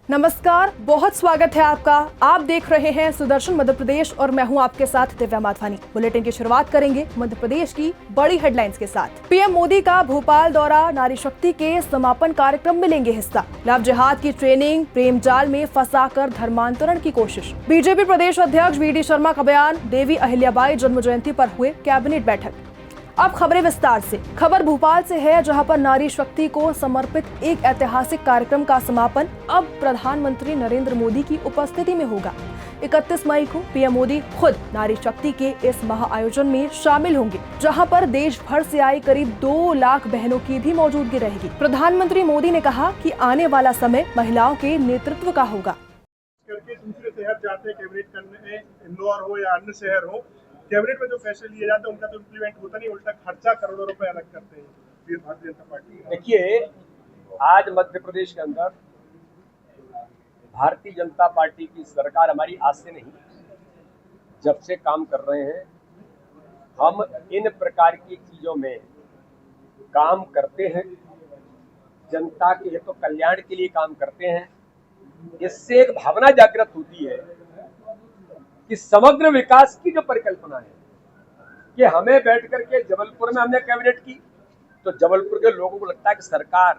नमस्कार, बहुत स्वागत है आपका। आप देख रहे हैं सुदर्शन मध्य प्रदेश और मैं हूं आपके साथ दिव्या माधवानी। बुलेटिन की शुरुआत करेंगे मध्य प्रदेश की बड़ी हेडलाइंस के साथ। पीएम मोदी का भोपाल दौरा, नारी शक्ति के समापन कार्यक्रम में लेंगे हिस्सा। लव जिहाद की ट्रेनिंग, प्रेम जाल में फंसाकर धर्मांतरण की कोशिश। बीजेपी प्रदेश अध्यक्ष वी.डी. शर्मा का बयान। देवी अहिल्याबाई जन्म जयंती पर हुए कैबिनेट बैठक। अब खबरें विस्तार से। खबर भोपाल से है, जहां पर नारी शक्ति को समर्पित एक ऐतिहासिक कार्यक्रम का समापन अब प्रधानमंत्री नरेंद्र मोदी की उपस्थिति में होगा। 31 मई को पीएम मोदी खुद नारी शक्ति के इस महाआयोजन में शामिल होंगे, जहां पर देश भर से आई करीब 2 लाख बहनों की भी मौजूदगी रहेगी। प्रधानमंत्री मोदी ने कहा कि आने वाला समय महिलाओं के नेतृत्व का होगा। करके दूसरे शहर जाते हैं कैबिनेट करने, इंदौर हो या अन्य शहर हो, कैबिनेट में जो फैसले लिए जाते हैं उनका तो इम्प्लीमेंट होता नहीं, उल्टा खर्चा करोड़ों रुपए अलग करते हैं भारतीय जनता पार्टी। देखिए, आज मध्य प्रदेश के अंदर भारतीय जनता पार्टी की सरकार हमारी आज से नहीं, जब से काम कर रहे हैं, हम इन प्रकार की चीजों में काम करते हैं, जनता के हित कल्याण के लिए काम करते हैं। इससे एक भावना जागृत होती है कि समग्र विकास की जो परिकल्पना है कि हमें बैठ करके जबलपुर में हमने कैबिनेट की, तो जबलपुर के लोगों को लगता है कि सरकार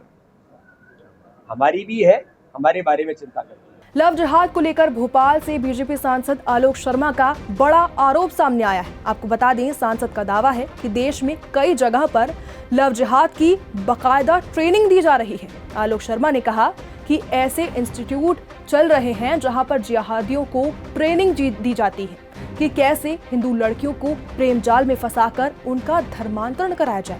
हमारी भी है, हमारे बारे में चिंता करती है। लव जिहाद को लेकर भोपाल से बीजेपी सांसद आलोक शर्मा का बड़ा आरोप सामने आया है। आपको बता दें, सांसद का दावा है कि देश में कई जगह पर लव जिहाद की बाकायदा ट्रेनिंग दी जा रही है। आलोक शर्मा ने कहा कि ऐसे इंस्टीट्यूट चल रहे हैं जहां पर जिहादियों को ट्रेनिंग दी जाती है कि कैसे हिंदू लड़कियों को प्रेम जाल में फंसाकर उनका धर्मांतरण कराया जाए।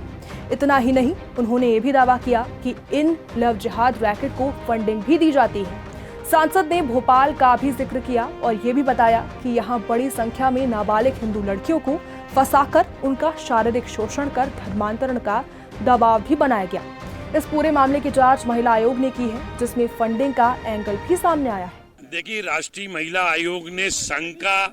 इतना ही नहीं, उन्होंने ये भी दावा किया कि इन लव जिहाद रैकेट को फंडिंग भी दी जाती है। सांसद ने भोपाल का भी जिक्र किया और ये भी बताया कि यहाँ बड़ी संख्या में नाबालिग हिंदू लड़कियों को फंसाकर उनका शारीरिक शोषण कर धर्मांतरण का दबाव भी बनाया गया। इस पूरे मामले की जांच महिला आयोग ने की है, जिसमें फंडिंग का एंगल भी सामने आया है। देखिए, राष्ट्रीय महिला आयोग ने शंका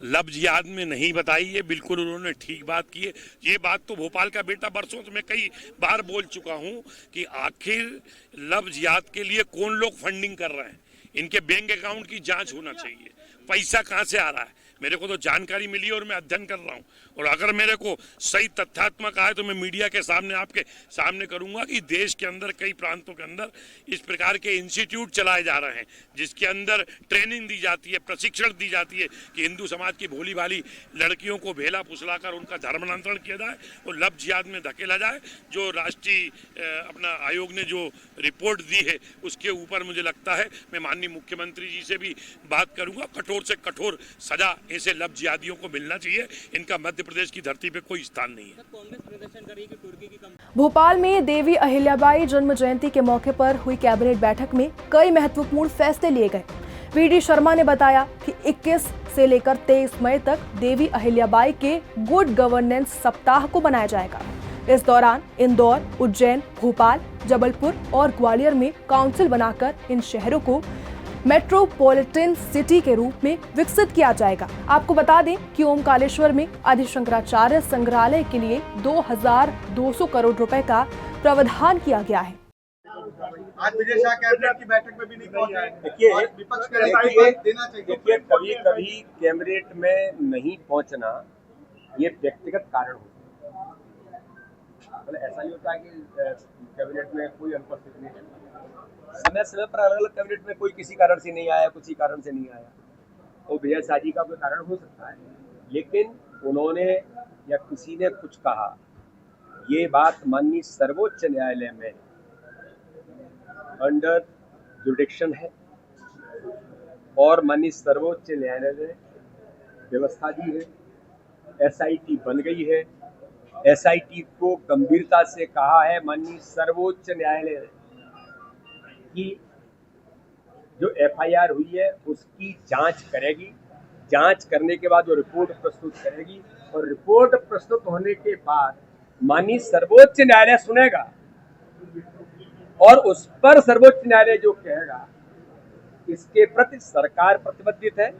लव जिहाद में नहीं बताई है, बिल्कुल उन्होंने ठीक बात की है। ये बात तो भोपाल का बेटा बरसों से मैं कई बार बोल चुका हूँ कि आखिर लव जिहाद के लिए कौन लोग फंडिंग कर रहे हैं, इनके बैंक अकाउंट की जांच होना चाहिए। पैसा कहाँ से आ रहा है, मेरे को तो जानकारी मिली और मैं अध्ययन कर रहा हूँ, और अगर मेरे को सही तथ्यात्मक आए तो मैं मीडिया के सामने आपके सामने करूंगा कि देश के अंदर कई प्रांतों के अंदर इस प्रकार के इंस्टीट्यूट चलाए जा रहे हैं, जिसके अंदर ट्रेनिंग दी जाती है, प्रशिक्षण दी जाती है कि हिंदू समाज की भोली भाली लड़कियों को भेला फुसलाकर उनका धर्मांतरण किया जाए और लव जिहाद में धकेला जाए। जो राष्ट्रीय अपना आयोग ने जो रिपोर्ट दी है उसके ऊपर मुझे लगता है मैं माननीय मुख्यमंत्री जी से भी बात करूंगा, कठोर से कठोर सजा ऐसे लव जिहादियों को मिलना चाहिए। इनका मध्य प्रदेश की धरती पे कोई स्थान नहीं है। कांग्रेस प्रदर्शन कर रही है कि तुर्की की भोपाल में देवी अहिल्याबाई जन्म जयंती के मौके पर हुई कैबिनेट बैठक में कई महत्वपूर्ण फैसले लिए गए। वी.डी. शर्मा ने बताया कि 21 से लेकर 23 मई तक देवी अहिल्याबाई के गुड गवर्नेंस सप्ताह को बनाया जाएगा। इस दौरान इंदौर, उज्जैन, भोपाल, जबलपुर और ग्वालियर में काउंसिल बनाकर इन शहरों को मेट्रोपॉलिटन सिटी के रूप में विकसित किया जाएगा। आपको बता दें कि ओमकारेश्वर में आदि शंकराचार्य संग्रहालय के लिए 2200 करोड़ रुपए का प्रावधान किया गया है। आज विजय शाह कैबिनेट की बैठक में भी नहीं पहुंचे। देखिए, विपक्ष के देना चाहिए। देखिए, कभी कभी कैबिनेट में नहीं पहुंचना ये व्यक्तिगत कारण होता है। मतलब ऐसा नहीं होता कि कैबिनेट में कोई अनुपस्थित नहीं है। समय समय पर अलग अलग कैबिनेट में कोई किसी कारण से नहीं आया, किसी कारण से नहीं आया, तो विजय शाह जी का कोई कारण हो सकता है, लेकिन उन्होंने या किसी ने कुछ कहा, ये बात माननीय सर्वोच्च न्यायालय में अंडर जुडिक्शन है और माननीय सर्वोच्च न्यायालय ने व्यवस्था दी है। एसआईटी बन गई है, एसआईटी को गंभीरता से कहा है माननीय सर्वोच्च न्यायालय ने कि जो एफआईआर हुई है उसकी जांच करेगी, जांच करने के बाद वो रिपोर्ट प्रस्तुत करेगी और रिपोर्ट प्रस्तुत होने के बाद माननीय सर्वोच्च न्यायालय सुनेगा और उस पर सर्वोच्च न्यायालय जो कहेगा इसके प्रति सरकार प्रतिबद्ध है,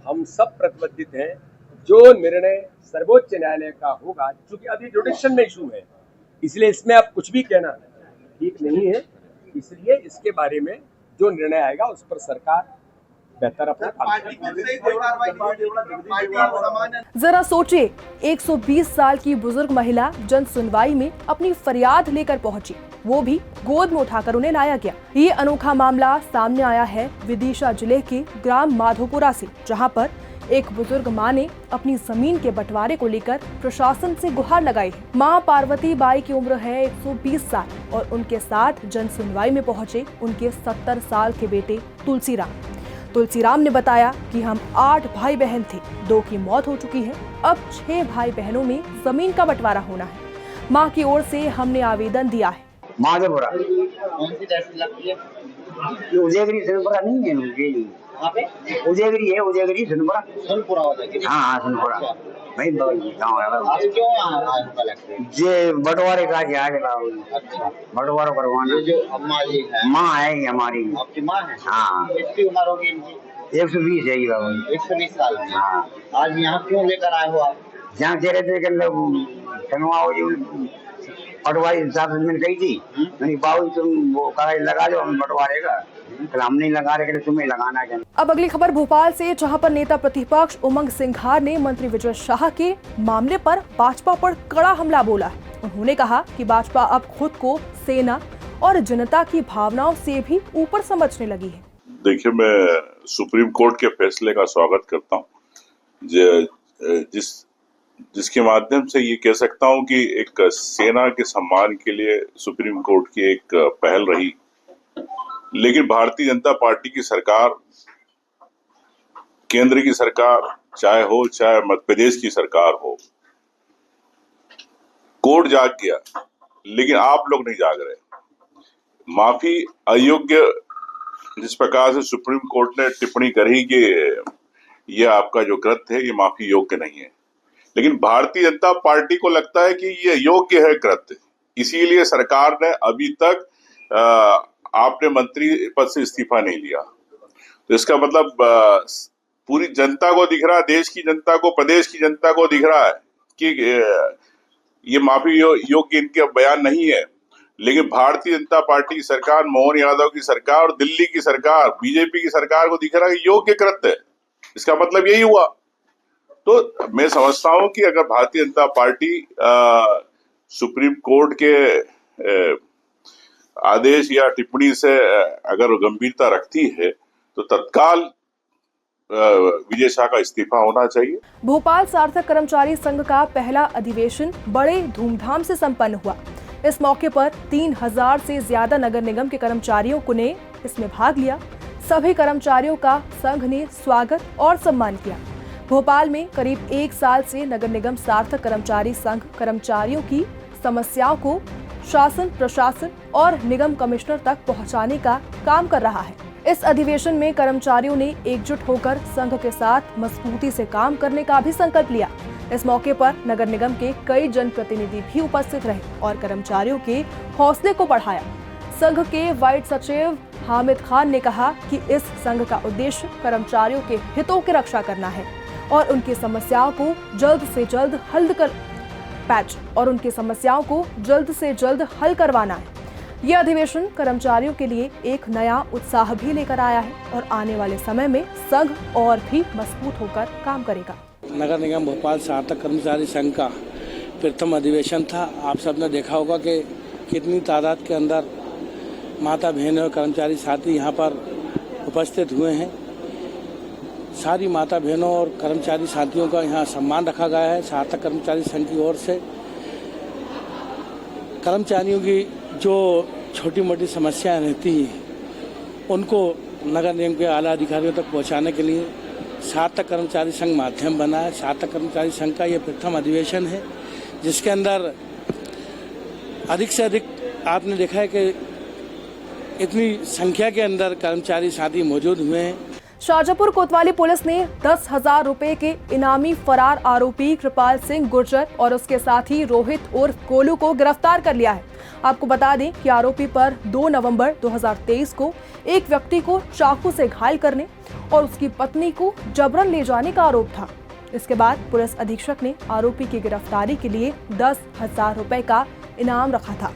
हम सब प्रतिबद्ध हैं। जो निर्णय सर्वोच्च न्यायालय का होगा, चूंकि अभी जुडिक्शन में इशू है, इसलिए इसमें अब कुछ भी कहना ठीक नहीं है, इसलिए इसके बारे में जो निर्णय आएगा उस पर सरकार बेहतर अपना काम करेगी। जरा सोचिए, 120 साल की बुजुर्ग महिला जन सुनवाई में अपनी फरियाद लेकर पहुंची, वो भी गोद में उठाकर उन्हें लाया गया। ये अनोखा मामला सामने आया है विदिशा जिले के ग्राम माधोपुरा से, जहां पर एक बुजुर्ग मां ने अपनी जमीन के बंटवारे को लेकर प्रशासन से गुहार लगाई है। मां पार्वती बाई की उम्र है 120 साल और उनके साथ जन सुनवाई में पहुंचे उनके 70 साल के बेटे तुलसीराम ने बताया कि हम 8 भाई बहन थे, 2 की मौत हो चुकी है, अब 6 भाई बहनों में जमीन का बंटवारा होना है। मां की ओर से हमने आवेदन दिया है। माधोपुरा कौन सी तहसील लगती है? उदयगिरी सुनपुरा नहीं है वहाँ पे उदयगिरी है, उदयगिरी सुनपुरा। सुनपुरा हो जाएगी। हाँ सुनपुरा भाई गाँव है। आप क्यों यहाँ लगते हैं? जे बंटवारे का क्या है, अच्छा, बंटवारा करवाना। ये जो अम्मा जी है, माँ है ये हमारी। आपकी माँ है? हाँ। कितनी उम्र होगी इनकी? 120 है ये बाबू। 120 साल की। हाँ। आज यहाँ क्यों लेकर आए हो आप? जहाँ से रहते सुनवाओ पटवारी हिसाब से मैंने कही थी, मैंने बाबू तुम वो कागज लगा दो हम बंटवारे का, हम नहीं लगा रहे, तुम्हें लगाना है। अब अगली खबर भोपाल से, जहां पर नेता प्रतिपक्ष उमंग सिंघार ने मंत्री विजय शाह के मामले पर भाजपा पर कड़ा हमला बोला है। उन्होंने कहा कि भाजपा अब खुद को सेना और जनता की भावनाओं से भी ऊपर समझने लगी है। देखिए, मैं सुप्रीम कोर्ट के फैसले का स्वागत करता हूँ, जिसके माध्यम से ये कह सकता हूँ कि एक सेना के सम्मान के लिए सुप्रीम कोर्ट की एक पहल रही। लेकिन भारतीय जनता पार्टी की सरकार, केंद्र की सरकार चाहे मध्य प्रदेश की सरकार हो, कोर्ट जाग गया, लेकिन आप लोग नहीं जाग रहे। माफी अयोग्य, जिस प्रकार से सुप्रीम कोर्ट ने टिप्पणी करी कि यह आपका जो कृत्य है ये माफी योग्य नहीं है, लेकिन भारतीय जनता पार्टी को लगता है कि ये योग्य है कृत्य, इसीलिए सरकार ने अभी तक आपने मंत्री पद से इस्तीफा नहीं लिया। तो इसका मतलब पूरी जनता को दिख रहा है, देश की जनता को, प्रदेश की जनता को दिख रहा है कि ये माफी योग्य इनके बयान नहीं है। लेकिन भारतीय जनता पार्टी की सरकार, मोहन यादव की सरकार और दिल्ली की सरकार, बीजेपी की सरकार को दिख रहा है कि योग्य कृत्य है। इसका मतलब यही हुआ। तो मैं समझता हूं कि अगर Bharatiya Janata party supreme court के आदेश या टिप्पणी से अगर गंभीरता रखती है तो तत्काल विजय शाह का इस्तीफा होना चाहिए। भोपाल सार्थक कर्मचारी संघ का पहला अधिवेशन बड़े धूमधाम से संपन्न हुआ। इस मौके पर 3000 से ज्यादा नगर निगम के कर्मचारियों ने इसमें भाग लिया। सभी कर्मचारियों का संघ ने स्वागत और सम्मान किया। भोपाल में करीब 1 साल से नगर निगम सार्थक कर्मचारी संघ कर्मचारियों की समस्याओं को शासन, प्रशासन और निगम कमिश्नर तक पहुंचाने का काम कर रहा है। इस अधिवेशन में कर्मचारियों ने एकजुट होकर संघ के साथ मजबूती से काम करने का भी संकल्प लिया। इस मौके पर नगर निगम के कई जनप्रतिनिधि भी उपस्थित रहे और कर्मचारियों के हौसले को बढ़ाया। संघ के वाइस सचिव हामिद खान ने कहा कि इस संघ का उद्देश्य कर्मचारियों के हितों की रक्षा करना है और उनकी समस्याओं को जल्द से जल्द हल करवाना है। यह अधिवेशन कर्मचारियों के लिए एक नया उत्साह भी लेकर आया है और आने वाले समय में संघ और भी मजबूत होकर काम करेगा। नगर निगम भोपाल सार्थक कर्मचारी संघ का प्रथम अधिवेशन था। आप सबने देखा होगा कि कितनी तादाद के अंदर माता बहनें और कर्मचारी साथी यहाँ पर उपस्थित हुए हैं। सारी माता बहनों और कर्मचारी साथियों का यहाँ सम्मान रखा गया है। सार्थक कर्मचारी संघ की ओर से कर्मचारियों की जो छोटी मोटी समस्याएं रहती हैं उनको नगर निगम के आला अधिकारियों तक पहुँचाने के लिए सार्थक कर्मचारी संघ माध्यम बना है। सार्थक कर्मचारी संघ का ये प्रथम अधिवेशन है जिसके अंदर अधिक से अधिक आपने देखा है कि इतनी संख्या के अंदर कर्मचारी साथी मौजूद हुए हैं। शाहजहांपुर कोतवाली पुलिस ने 10,000 रुपए के इनामी फरार आरोपी कृपाल सिंह गुर्जर और उसके साथी रोहित उर्फ गोलू को गिरफ्तार कर लिया है। आपको बता दें कि आरोपी पर 2 नवंबर 2023 को एक व्यक्ति को चाकू से घायल करने और उसकी पत्नी को जबरन ले जाने का आरोप था। इसके बाद पुलिस अधीक्षक ने आरोपी की गिरफ्तारी के लिए 10,000 रुपए का इनाम रखा था।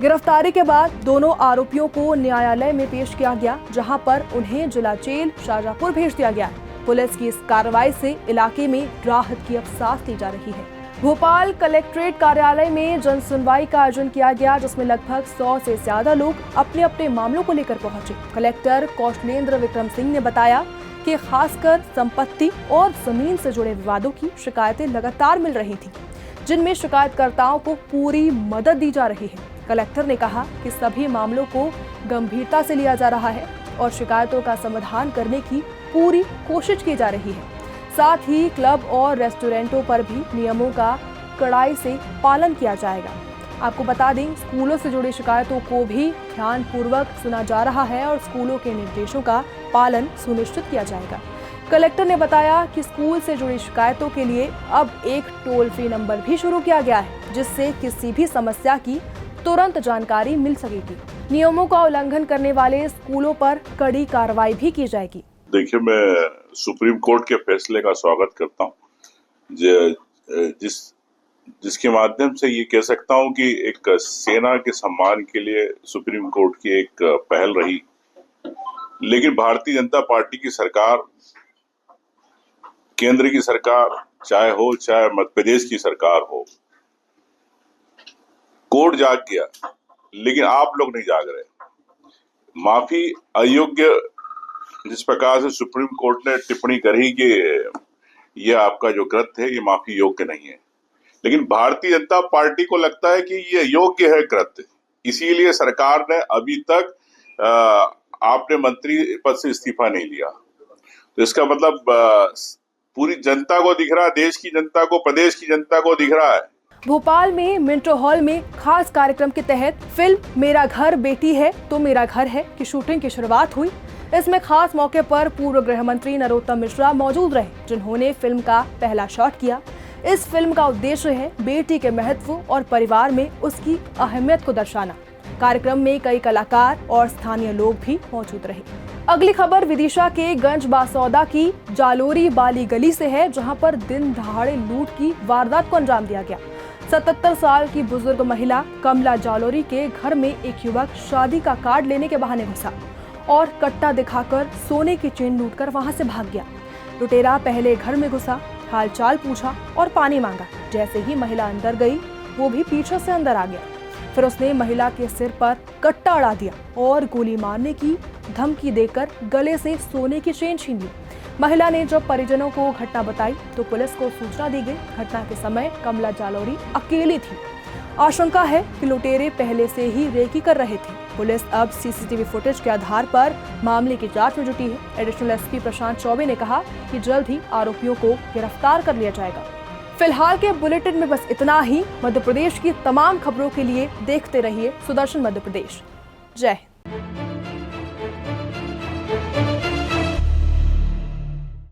गिरफ्तारी के बाद दोनों आरोपियों को न्यायालय में पेश किया गया, जहां पर उन्हें जिला जेल शाहजहांपुर भेज दिया गया। पुलिस की इस कार्रवाई से इलाके में राहत की अब सांस ली जा रही है। भोपाल कलेक्ट्रेट कार्यालय में जन सुनवाई का आयोजन किया गया, जिसमें लगभग 100 से ज्यादा लोग अपने अपने मामलों को लेकर पहुंचे। कलेक्टर कौशलेंद्र विक्रम सिंह ने बताया कि खासकर संपत्ति और जमीन से जुड़े विवादों की शिकायतें लगातार मिल रही थी, जिनमें शिकायतकर्ताओं को पूरी मदद दी जा रही है। कलेक्टर ने कहा कि सभी मामलों को गंभीरता से लिया जा रहा है और शिकायतों का समाधान करने की पूरी कोशिश की जा रही है। साथ ही क्लब और रेस्टोरेंटों पर भी नियमों का कड़ाई से पालन किया जाएगा। आपको बता दें, स्कूलों से जुड़ी शिकायतों को भी ध्यानपूर्वक सुना जा रहा है और स्कूलों के निर्देशों का पालन सुनिश्चित किया जाएगा। कलेक्टर ने बताया कि स्कूल से जुड़ी शिकायतों के लिए अब एक टोल फ्री नंबर भी शुरू किया गया है, जिससे किसी भी समस्या की तुरंत जानकारी मिल सकेगी। नियमों का उल्लंघन करने वाले स्कूलों पर कड़ी कार्रवाई भी की जाएगी। देखिए, मैं सुप्रीम कोर्ट के फैसले का स्वागत करता हूँ, जिसके माध्यम से ये कह सकता हूँ कि एक सेना के सम्मान के लिए सुप्रीम कोर्ट की एक पहल रही। लेकिन भारतीय जनता पार्टी की सरकार, केंद्र की सरकार चाहे मध्य प्रदेश की सरकार हो, कोर्ट जाग गया, लेकिन आप लोग नहीं जाग रहे। माफी अयोग्य जिस प्रकार से सुप्रीम कोर्ट ने टिप्पणी करी कि यह आपका जो कृत्य है ये माफी योग्य नहीं है, लेकिन भारतीय जनता पार्टी को लगता है कि ये योग्य है कृत्य, इसीलिए सरकार ने अभी तक आपने मंत्री पद से इस्तीफा नहीं लिया। तो इसका मतलब पूरी जनता को दिख रहा है, देश की जनता को, प्रदेश की जनता को दिख रहा है। भोपाल में मिंटो हॉल में खास कार्यक्रम के तहत फिल्म मेरा घर बेटी है तो मेरा घर है की शूटिंग की शुरुआत हुई। इसमें खास मौके पर पूर्व गृह मंत्री नरोत्तम मिश्रा मौजूद रहे, जिन्होंने फिल्म का पहला शॉट किया। इस फिल्म का उद्देश्य है बेटी के महत्व और परिवार में उसकी अहमियत को दर्शाना। कार्यक्रम में कई कलाकार और स्थानीय लोग भी मौजूद रहे। अगली खबर विदिशा के गंज बासौदा की जालोरी बाली गली से है, जहां पर दिन दहाड़े लूट की वारदात को अंजाम दिया गया। 77 साल की बुजुर्ग महिला कमला जालोरी के घर में एक युवक शादी का कार्ड लेने के बहाने घुसा और कट्टा दिखाकर सोने की चेन लूटकर वहां से भाग गया। लुटेरा पहले घर में घुसा, हालचाल पूछा और पानी मांगा। जैसे ही महिला अंदर गई, वो भी पीछे से अंदर आ गया। फिर उसने महिला के सिर पर कट्टा अड़ा दिया और गोली मारने की धमकी देकर गले से सोने की चेन छीन ली। महिला ने जब परिजनों को घटना बताई तो पुलिस को सूचना दी गई। घटना के समय कमला जालोरी अकेली थी। आशंका है कि लुटेरे पहले से ही रेकी कर रहे थे। पुलिस अब सीसीटीवी फुटेज के आधार पर मामले की जांच में जुटी है। एडिशनल एसपी प्रशांत चौबे ने कहा कि जल्द ही आरोपियों को गिरफ्तार कर लिया जाएगा। फिलहाल के बुलेटिन में बस इतना ही। मध्य प्रदेश की तमाम खबरों के लिए देखते रहिए सुदर्शन मध्य प्रदेश। जय हिंद।